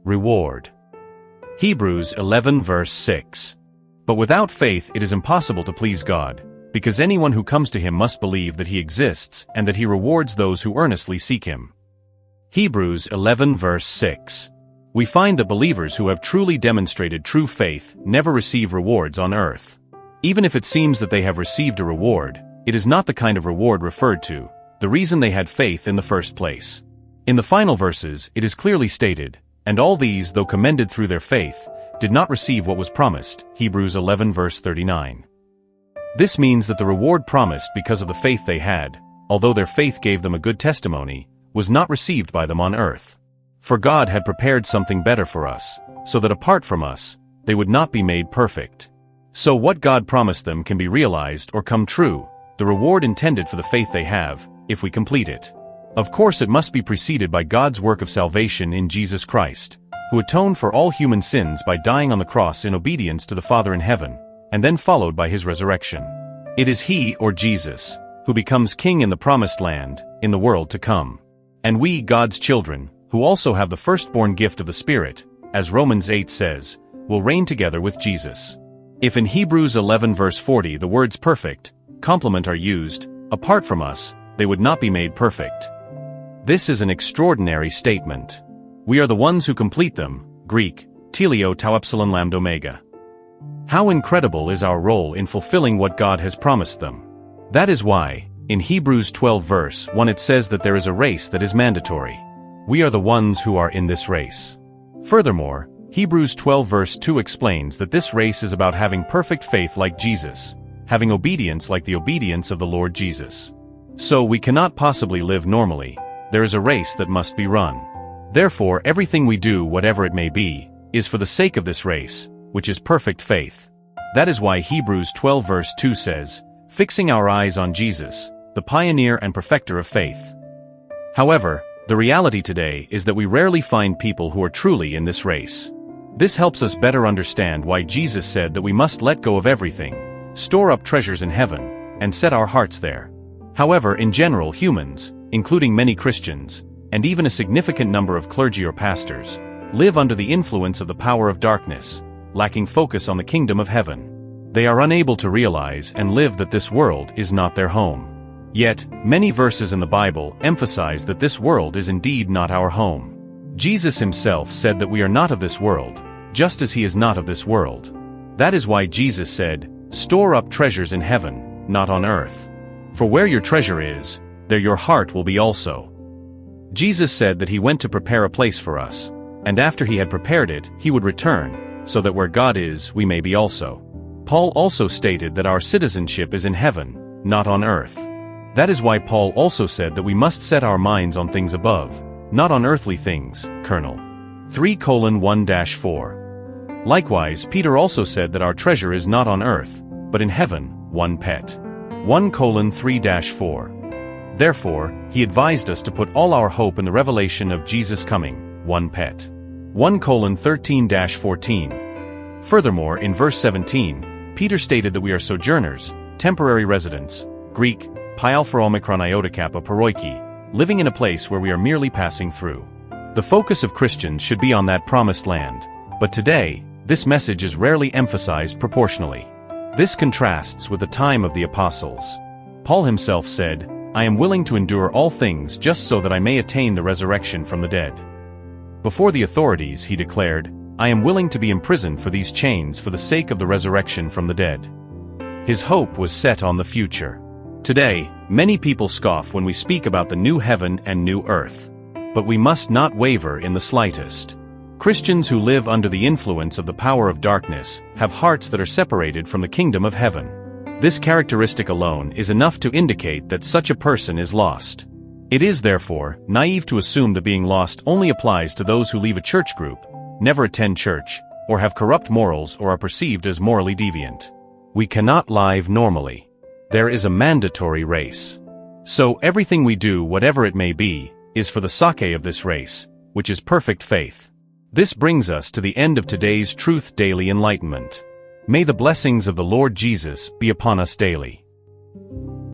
Reward. Hebrews 11 verse 6. But without faith it is impossible to please God, because anyone who comes to him must believe that he exists and that he rewards those who earnestly seek him. Hebrews 11 verse 6. We find that believers who have truly demonstrated true faith never receive rewards on earth. Even if it seems that they have received a reward, it is not the kind of reward referred to, the reason they had faith in the first place. In the final verses, it is clearly stated, "And all these, though commended through their faith, did not receive what was promised." Hebrews 11 verse 39. This means that the reward promised because of the faith they had, although their faith gave them a good testimony, was not received by them on earth. For God had prepared something better for us, so that apart from us, they would not be made perfect. So what God promised them can be realized or come true, the reward intended for the faith they have, if we complete it. Of course, it must be preceded by God's work of salvation in Jesus Christ, who atoned for all human sins by dying on the cross in obedience to the Father in heaven, and then followed by his resurrection. It is he, or Jesus, who becomes king in the promised land, in the world to come. And we, God's children, who also have the firstborn gift of the Spirit, as Romans 8 says, will reign together with Jesus. If in Hebrews 11 verse 40 the words perfect, complement are used, apart from us, they would not be made perfect. This is an extraordinary statement. We are the ones who complete them, Greek, teleo tau epsilon lambda omega. How incredible is our role in fulfilling what God has promised them. That is why, in Hebrews 12 verse 1 it says that there is a race that is mandatory. We are the ones who are in this race. Furthermore, Hebrews 12 verse 2 explains that this race is about having perfect faith like Jesus, having obedience like the obedience of the Lord Jesus. So we cannot possibly live normally. There is a race that must be run. Therefore, everything we do, whatever it may be, is for the sake of this race, which is perfect faith. That is why Hebrews 12 verse 2 says, "Fixing our eyes on Jesus, the pioneer and perfecter of faith." However, the reality today is that we rarely find people who are truly in this race. This helps us better understand why Jesus said that we must let go of everything, store up treasures in heaven, and set our hearts there. However, in general, humans, including many Christians, and even a significant number of clergy or pastors, live under the influence of the power of darkness, lacking focus on the kingdom of heaven. They are unable to realize and live that this world is not their home. Yet, many verses in the Bible emphasize that this world is indeed not our home. Jesus himself said that we are not of this world, just as he is not of this world. That is why Jesus said, "Store up treasures in heaven, not on earth. For where your treasure is, there your heart will be also." Jesus said that he went to prepare a place for us, and after he had prepared it, he would return, so that where God is, we may be also. Paul also stated that our citizenship is in heaven, not on earth. That is why Paul also said that we must set our minds on things above, not on earthly things, Colonel. 3:1-4. Likewise, Peter also said that our treasure is not on earth, but in heaven, 1 Pet. 1:3-4. Therefore, he advised us to put all our hope in the revelation of Jesus coming, 1 Pet. 1:13-14. Furthermore, in verse 17, Peter stated that we are sojourners, temporary residents, Greek, pi alpha omicron iota kappa paroiki, living in a place where we are merely passing through. The focus of Christians should be on that promised land, but today, this message is rarely emphasized proportionally. This contrasts with the time of the apostles. Paul himself said, "I am willing to endure all things just so that I may attain the resurrection from the dead." Before the authorities, he declared, "I am willing to be imprisoned for these chains for the sake of the resurrection from the dead." His hope was set on the future. Today, many people scoff when we speak about the new heaven and new earth. But we must not waver in the slightest. Christians who live under the influence of the power of darkness have hearts that are separated from the kingdom of heaven. This characteristic alone is enough to indicate that such a person is lost. It is therefore naive to assume that being lost only applies to those who leave a church group, never attend church, or have corrupt morals or are perceived as morally deviant. We cannot live normally. There is a mandatory race. So everything we do, whatever it may be, is for the sake of this race, which is perfect faith. This brings us to the end of today's Truth Daily Enlightenment. May the blessings of the Lord Jesus be upon us daily.